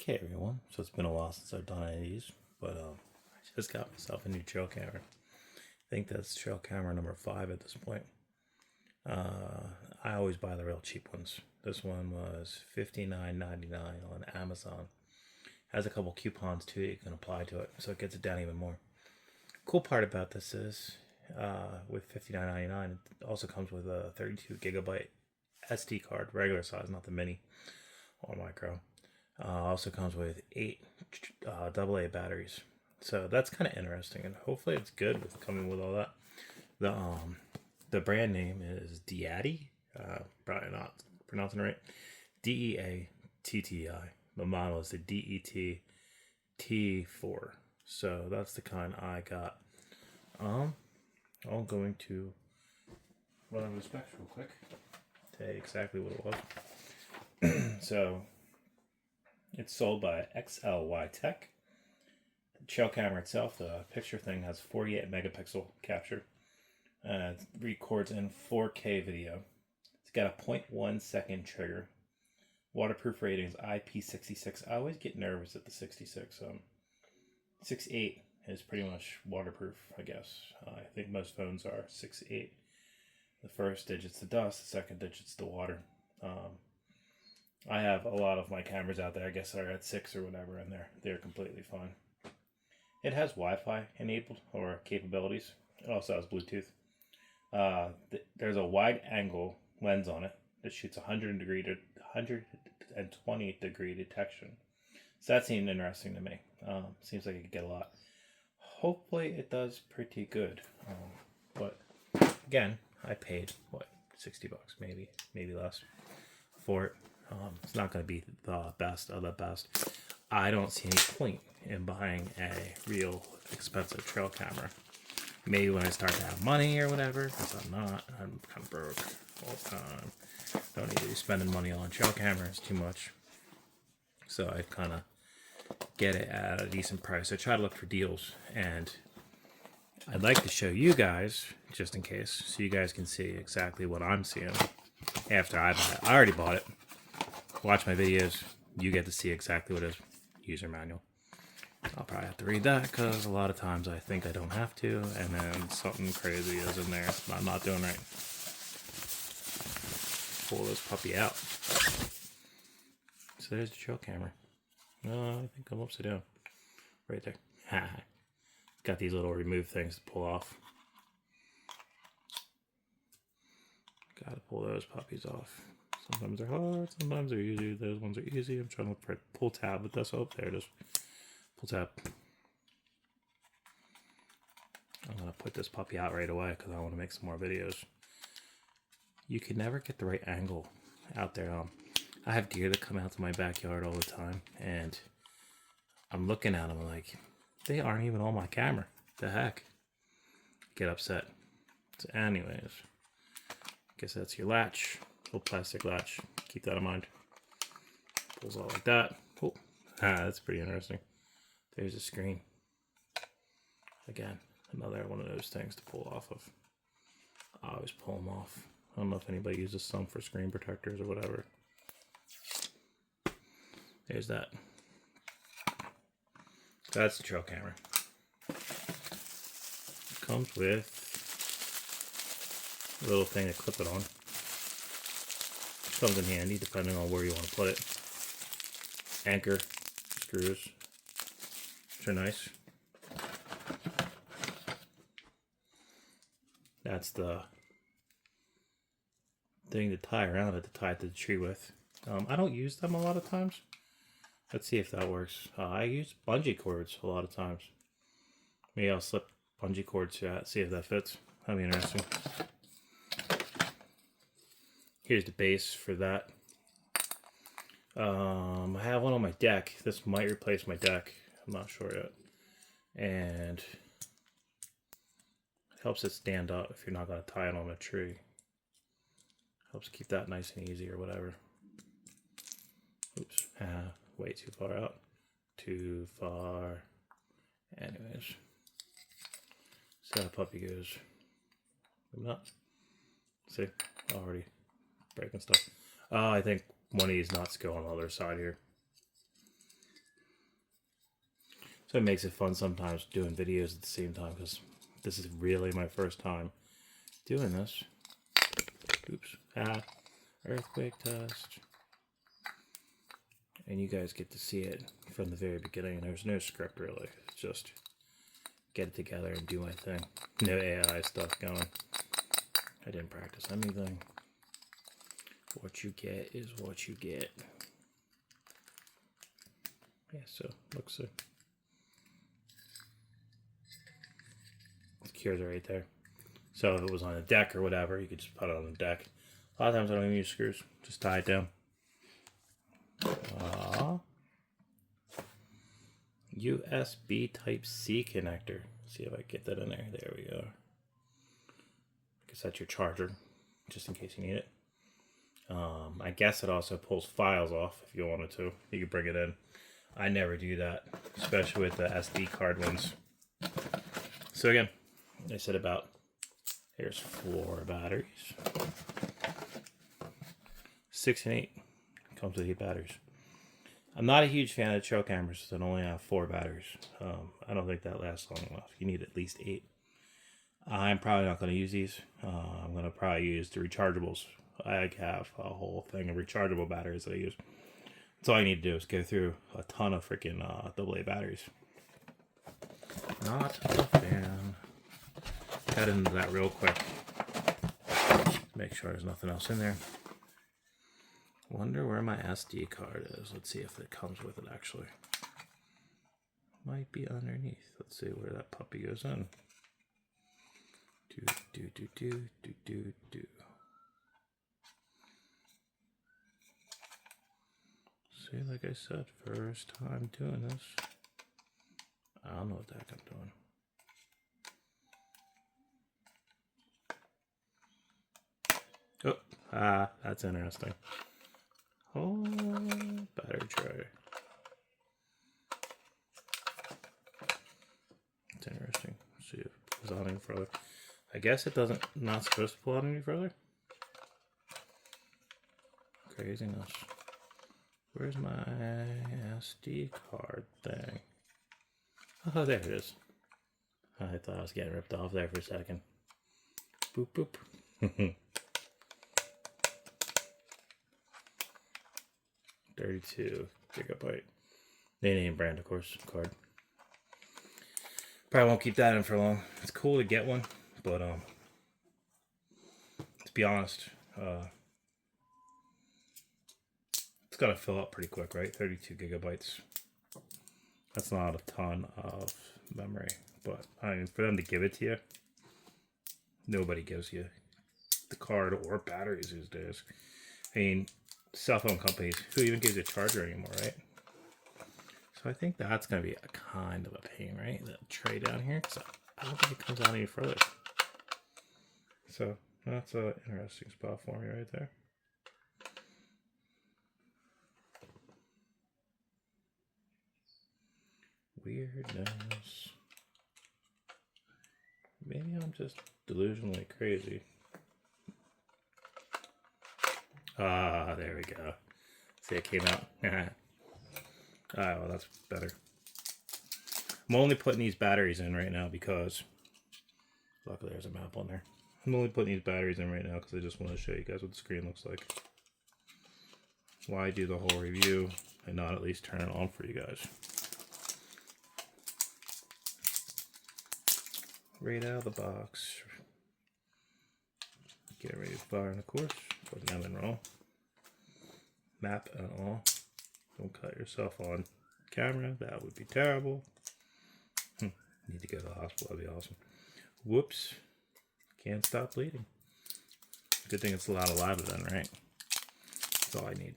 Okay, everyone. So it's been a while since I've done any of these, but I just got myself a new trail camera. I think that's trail camera number 5 at this point. I always buy the real cheap ones. This one was $59.99 on Amazon. Has a couple coupons too you can apply to it, so it gets it down even more. Cool part about this is, with $59.99, it also comes with a 32 gigabyte SD card, regular size, not the mini or micro. Also comes with 8 AA batteries, so that's kind of interesting, and hopefully it's good with coming with all that. The brand name is Deatti. Probably not pronouncing it right. Deatti. The model is the DET T4. So that's the kind I got. I'm going to run over the specs real quick. Tell you exactly what it was. So it's sold by XLY Tech. The trail camera itself, the picture thing, has 48 megapixel capture. It records in 4K video. It's got a 0.1 second trigger. Waterproof rating is IP66. I always get nervous at the 66. 6.8 is pretty much waterproof, I guess. I think most phones are 6.8. The first digit's the dust, the second digit's the water. I have a lot of my cameras out there, I guess, are at 6 or whatever, and they're completely fine. It has Wi-Fi enabled or capabilities. It also has Bluetooth. There's a wide angle lens on it that shoots 120 degree detection. So that seemed interesting to me. Seems like it could get a lot. Hopefully it does pretty good. But again, I paid what, $60, maybe less for it. It's not going to be the best of the best. I don't see any point in buying a real expensive trail camera. Maybe when I start to have money or whatever, because I'm kind of broke all the time. Don't need to be spending money on trail cameras too much. So I kind of get it at a decent price. I try to look for deals, and I'd like to show you guys, just in case, so you guys can see exactly what I'm seeing after I buy it. I already bought it. Watch my videos. You get to see exactly what it is. User manual. I'll probably have to read that because a lot of times I think I don't have to, and then something crazy is in there I'm not doing right. Pull this puppy out. So there's the trail camera. No, I think I'm upside down. Right there. Got these little remove things to pull off. Gotta pull those puppies off. Sometimes they're hard, sometimes they're easy. Those ones are easy. I'm trying to look for a pull tab with this. Oh, there it is. Pull tab. I'm gonna put this puppy out right away because I want to make some more videos. You can never get the right angle out there. I have deer that come out to my backyard all the time, and I'm looking at them like, they aren't even on my camera. The heck? Get upset. So anyways, I guess that's your latch. Little plastic latch. Keep that in mind. Pulls out like that. Oh, that's pretty interesting. There's a screen. Again, another one of those things to pull off of. I always pull them off. I don't know if anybody uses some for screen protectors or whatever. There's that. That's the trail camera. It comes with a little thing to clip it on. Comes in handy depending on where you want to put it. Anchor screws, which are nice. That's the thing to tie around it, to tie it to the tree with. I don't use them a lot of times. Let's see if that works. I use bungee cords a lot of times. Maybe I'll slip bungee cords to that, see if that fits. That'd be interesting. Here's the base for that. I have one on my deck. This might replace my deck. I'm not sure yet. And it helps it stand up if you're not going to tie it on a tree. Helps keep that nice and easy or whatever. Oops. Way too far out. Too far. Anyways. See how the puppy goes. Maybe not. See? Already breaking stuff. I think one of these nuts go on the other side here. So it makes it fun sometimes doing videos at the same time, because this is really my first time doing this. Oops. Earthquake test. And you guys get to see it from the very beginning. There's no script really. It's just get it together and do my thing. No AI stuff going. I didn't practice anything. What you get is what you get. Yeah, so looks the cures are right there. So if it was on a deck or whatever, you could just put it on the deck. A lot of times I don't even use screws. Just tie it down. USB Type-C connector. See if I can get that in there. There we go. I guess that's your charger, just in case you need it. I guess it also pulls files off if you wanted to. You could bring it in. I never do that, especially with the SD card ones. So again, I said about, here's 4 batteries. 6 and 8 comes with 8 batteries. I'm not a huge fan of trail cameras that only have 4 batteries. I don't think that lasts long enough. You need at least 8. I'm probably not going to use these. I'm going to probably use the rechargeables. I have a whole thing of rechargeable batteries that I use. That's all I need to do is go through a ton of freaking AA batteries. Not a fan. Got into that real quick. Make sure there's nothing else in there. Wonder where my SD card is. Let's see if it comes with it actually. Might be underneath. Let's see where that puppy goes in. See, like I said, first time doing this. I don't know what the heck I'm doing. Oh, that's interesting. Oh, battery tray. That's interesting. Let's see if it pulls out any further. I guess it doesn't, not supposed to pull out any further. Craziness. Where's my SD card thing? Oh, there it is. I thought I was getting ripped off there for a second. Boop, boop. 32 gigabyte. Name brand, of course, card. Probably won't keep that in for long. It's cool to get one, but to be honest, it's gotta fill up pretty quick, right? 32 gigabytes. That's not a ton of memory, but I mean, for them to give it to you, nobody gives you the card or batteries these days. I mean, cell phone companies, who even gives you a charger anymore, right? So I think that's going to be a kind of a pain, right? The tray down here, because I don't think it comes out any further. So that's an interesting spot for me right there. Weirdness. Maybe I'm just delusionally crazy. Ah, there we go. See, it came out. Ah, well, that's better. I'm only putting these batteries in right now because, luckily there's a map on there. I'm only putting these batteries in right now because I just want to show you guys what the screen looks like. Why do the whole review and not at least turn it on for you guys? Right out of the box. Get ready to fire in the course. Put nothing wrong. Map and all. Don't cut yourself on camera. That would be terrible. Need to go to the hospital. That'd be awesome. Whoops. Can't stop bleeding. Good thing it's a lot of lava then, right? That's all I need.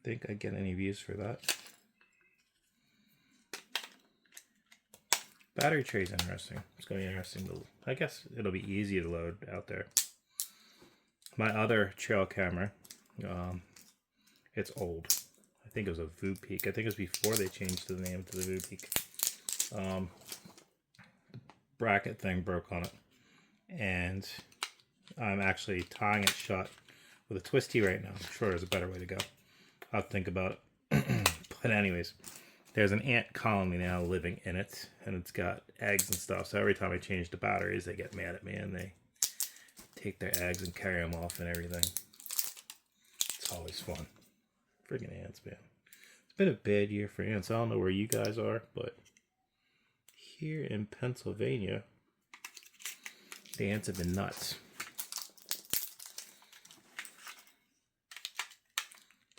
Think I get any views for that? Battery tray's interesting. It's going to be interesting to, I guess it'll be easy to load out there. My other trail camera, it's old. I think it was a VooPeak. I think it was before they changed the name to the VooPeak. The bracket thing broke on it, and I'm actually tying it shut with a twisty right now. I'm sure there's a better way to go. I'll think about it. But anyways, there's an ant colony now living in it, and it's got eggs and stuff. So every time I change the batteries, they get mad at me and they take their eggs and carry them off and everything. It's always fun. Friggin' ants, man. It's been a bad year for ants. I don't know where you guys are, but here in Pennsylvania, the ants have been nuts.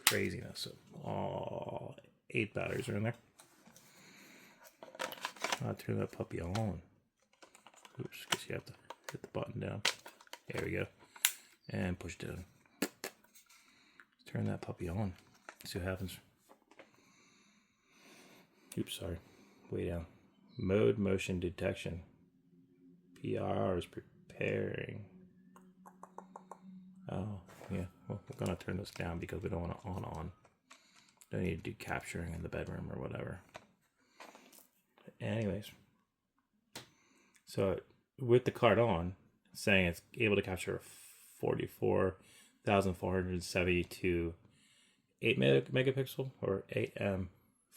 Craziness. All 8 batteries are in there. I'll turn that puppy on. Oops, because you have to hit the button down. There we go. And push down. Let's turn that puppy on. See what happens. Oops, sorry. Way down. Mode motion detection. PRR is preparing. Oh, yeah. Well, we're going to turn this down because we don't want to on. Don't need to do capturing in the bedroom or whatever. Anyways. So, with the card on, it's saying it's able to capture 44,472 8 megapixel or 8M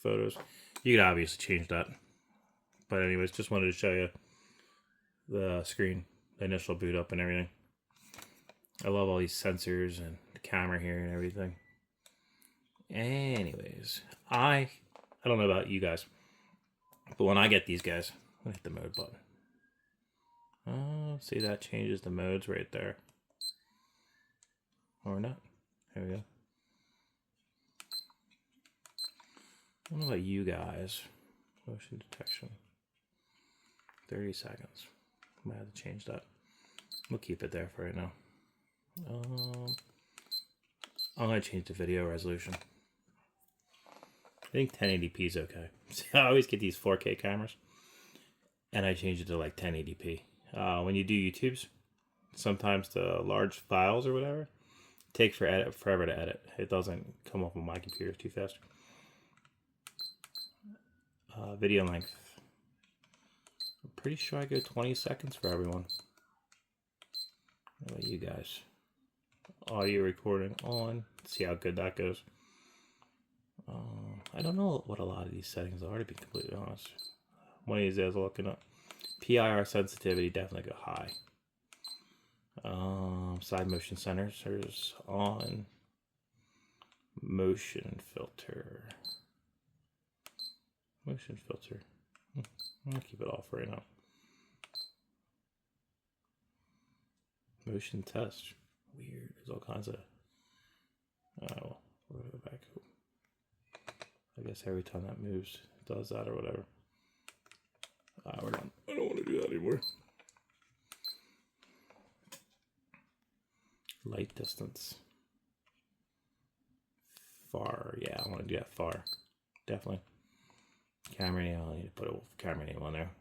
photos. You could obviously change that. But anyways, just wanted to show you the screen, the initial boot up and everything. I love all these sensors and the camera here and everything. Anyways, I don't know about you guys, but when I get these guys, I'm gonna hit the mode button. Oh, see, that changes the modes right there. Or not. There we go. I don't know about you guys. Motion detection. 30 seconds. Might have to change that. We'll keep it there for right now. I'm going to change the video resolution. I think 1080p is okay. I always get these 4K cameras, and I change it to like 1080p. When you do YouTubes, sometimes the large files or whatever take forever to edit. It doesn't come up on my computer too fast. Video length. I'm pretty sure I go 20 seconds for everyone. How about you guys? Audio recording on. Let's see how good that goes. I don't know what a lot of these settings are, to be completely honest. One of these days I'll look it up. PIR sensitivity, definitely go high. Side motion sensors on. Motion filter. Motion filter. I'm gonna keep it off right now. Motion test. Weird. There's all kinds of. Oh, well, we'll go back. I guess every time that moves, it does that or whatever. We're done. I don't want to do that anymore. Light distance. Far. Yeah, I want to do that far. Definitely. Camera name. I need to put a camera name on there.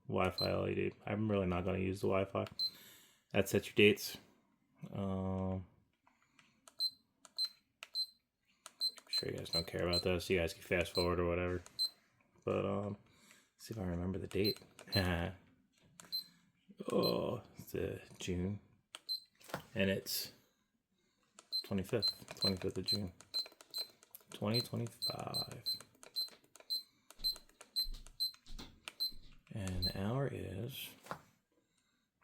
Wi-Fi LED. I'm really not going to use the Wi-Fi. That sets your dates. I'm sure you guys don't care about this. You guys can fast forward or whatever. But see if I remember the date. Oh, it's June, and it's 25th of June, 2025. And the hour is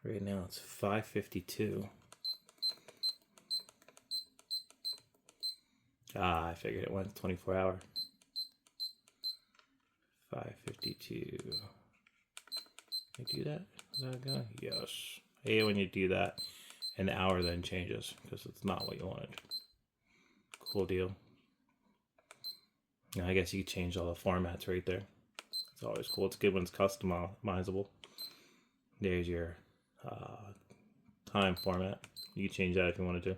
right now. It's 5:52. I figured it went 24 hour. 5:52. You do that? Is that good? Yes. I hate when you do that and the hour then changes because it's not what you wanted. Cool deal. Now I guess you can change all the formats right there. It's always cool. It's good when it's customizable. There's your time format. You can change that if you wanted to.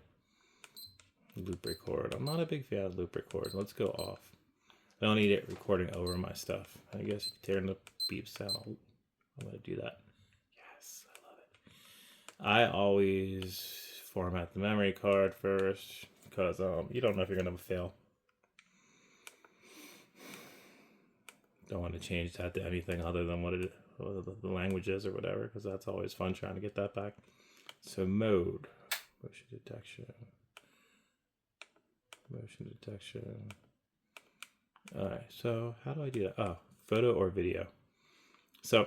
Loop record. I'm not a big fan of loop record. Let's go off. I don't need it recording over my stuff. I guess you can turn the beeps down. I'm going to do that. Yes, I love it. I always format the memory card first because you don't know if you're going to fail. Don't want to change that to anything other than what the language is or whatever, because that's always fun trying to get that back. So mode, motion detection, Alright, so how do I do that? Oh, photo or video. So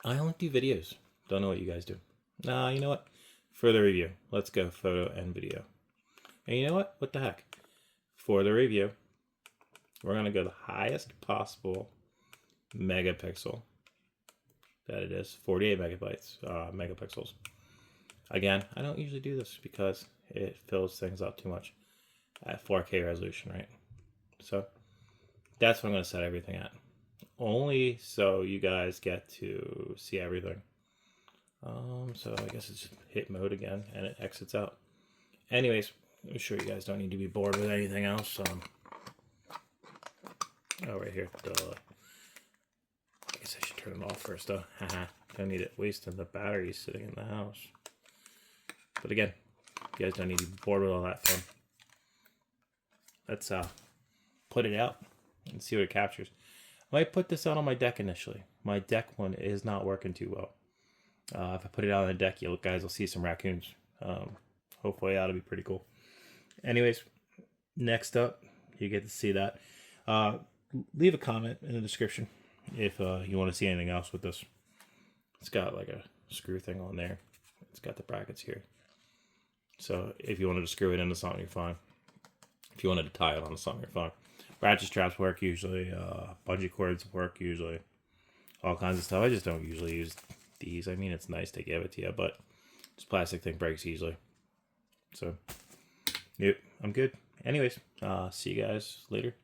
I only do videos. Don't know what you guys do. Nah, you know what? For the review, let's go photo and video. And you know what? What the heck? For the review, we're going to go the highest possible megapixel that it is, 48 megapixels. Again, I don't usually do this because it fills things up too much at 4K resolution, right? So that's what I'm going to set everything at. Only so you guys get to see everything. So I guess it's just hit mode again and it exits out. Anyways, I'm sure you guys don't need to be bored with anything else. Oh, right here. Duh. I guess I should turn it off first, though. Haha. Don't need it wasting the battery sitting in the house. But again, you guys don't need to be bored with all that fun. Let's put it out and see what it captures. I might put this out on my deck initially. My deck one is not working too well. If I put it out on the deck, you guys will see some raccoons. Hopefully that'll be pretty cool. Anyways, next up, you get to see that. Leave a comment in the description if you want to see anything else with this. It's got like a screw thing on there. It's got the brackets here. So if you wanted to screw it into something, you're fine. If you wanted to tie it onto something, you're fine. Ratchet straps work usually. Bungee cords work usually. All kinds of stuff. I just don't usually use these. I mean, it's nice to give it to you, but this plastic thing breaks easily. So, yep, I'm good. Anyways, see you guys later.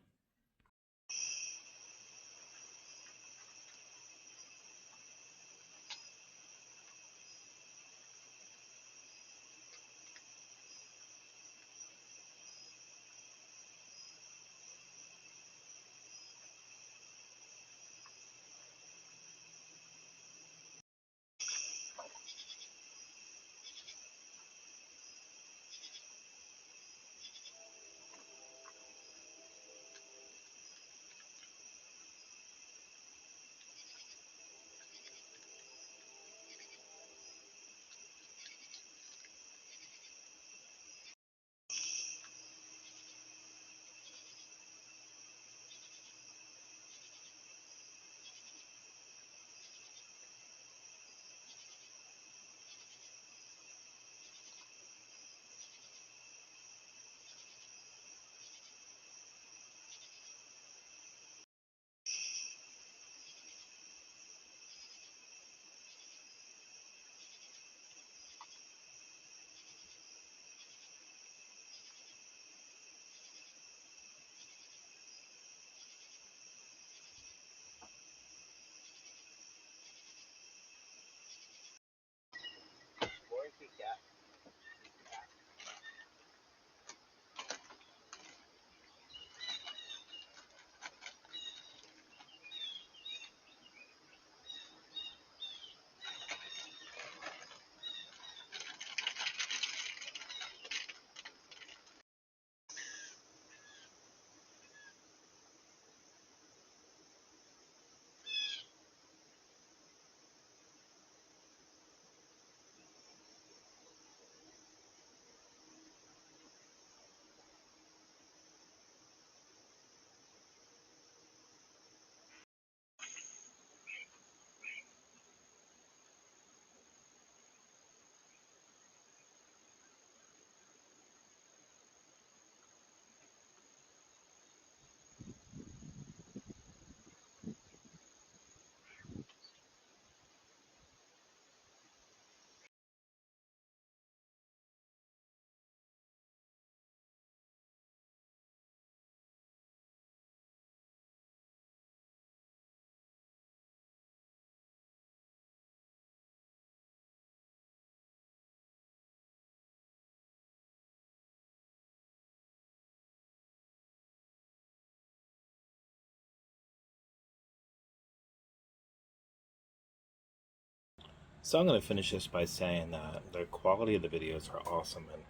So I'm going to finish this by saying that the quality of the videos are awesome, and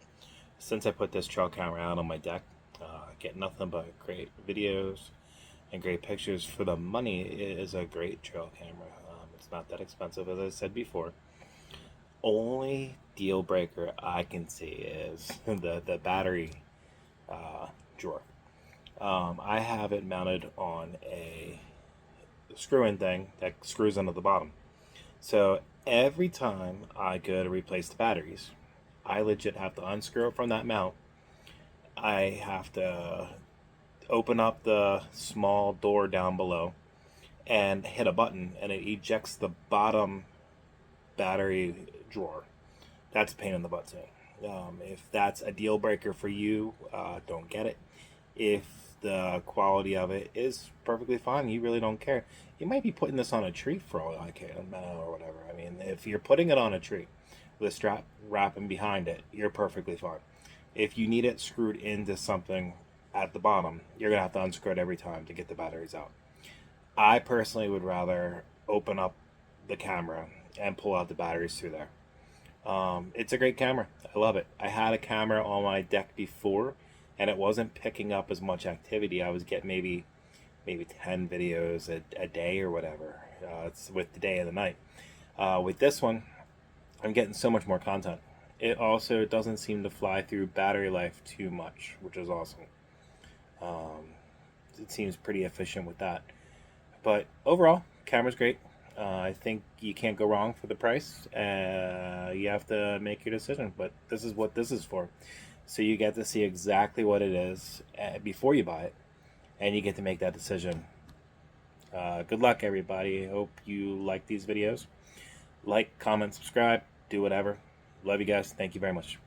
since I put this trail camera out on my deck, I get nothing but great videos and great pictures for the money. It is a great trail camera. It's not that expensive, as I said before. Only deal breaker I can see is the battery drawer. I have it mounted on a screw-in thing that screws into the bottom. So every time I go to replace the batteries, I legit have to unscrew it from that mount. I have to open up the small door down below and hit a button, and it ejects the bottom battery drawer. That's a pain in the butt too. If that's a deal breaker for you, don't get it. If the quality of it is perfectly fine, you really don't care. You might be putting this on a tree for all I care, or whatever. I mean, if you're putting it on a tree with a strap wrapping behind it, you're perfectly fine. If you need it screwed into something at the bottom, you're gonna have to unscrew it every time to get the batteries out. I personally would rather open up the camera and pull out the batteries through there. It's a great camera. I love it. I had a camera on my deck before, and it wasn't picking up as much activity. I was getting maybe 10 videos a day or whatever. It's with the day and the night. With this one, I'm getting so much more content. It also doesn't seem to fly through battery life too much, which is awesome. It seems pretty efficient with that. But overall, camera's great. I think you can't go wrong for the price. You have to make your decision, but this is what this is for. So you get to see exactly what it is before you buy it, and you get to make that decision. Good luck, everybody. I hope you like these videos. Like, comment, subscribe, do whatever. Love you guys. Thank you very much.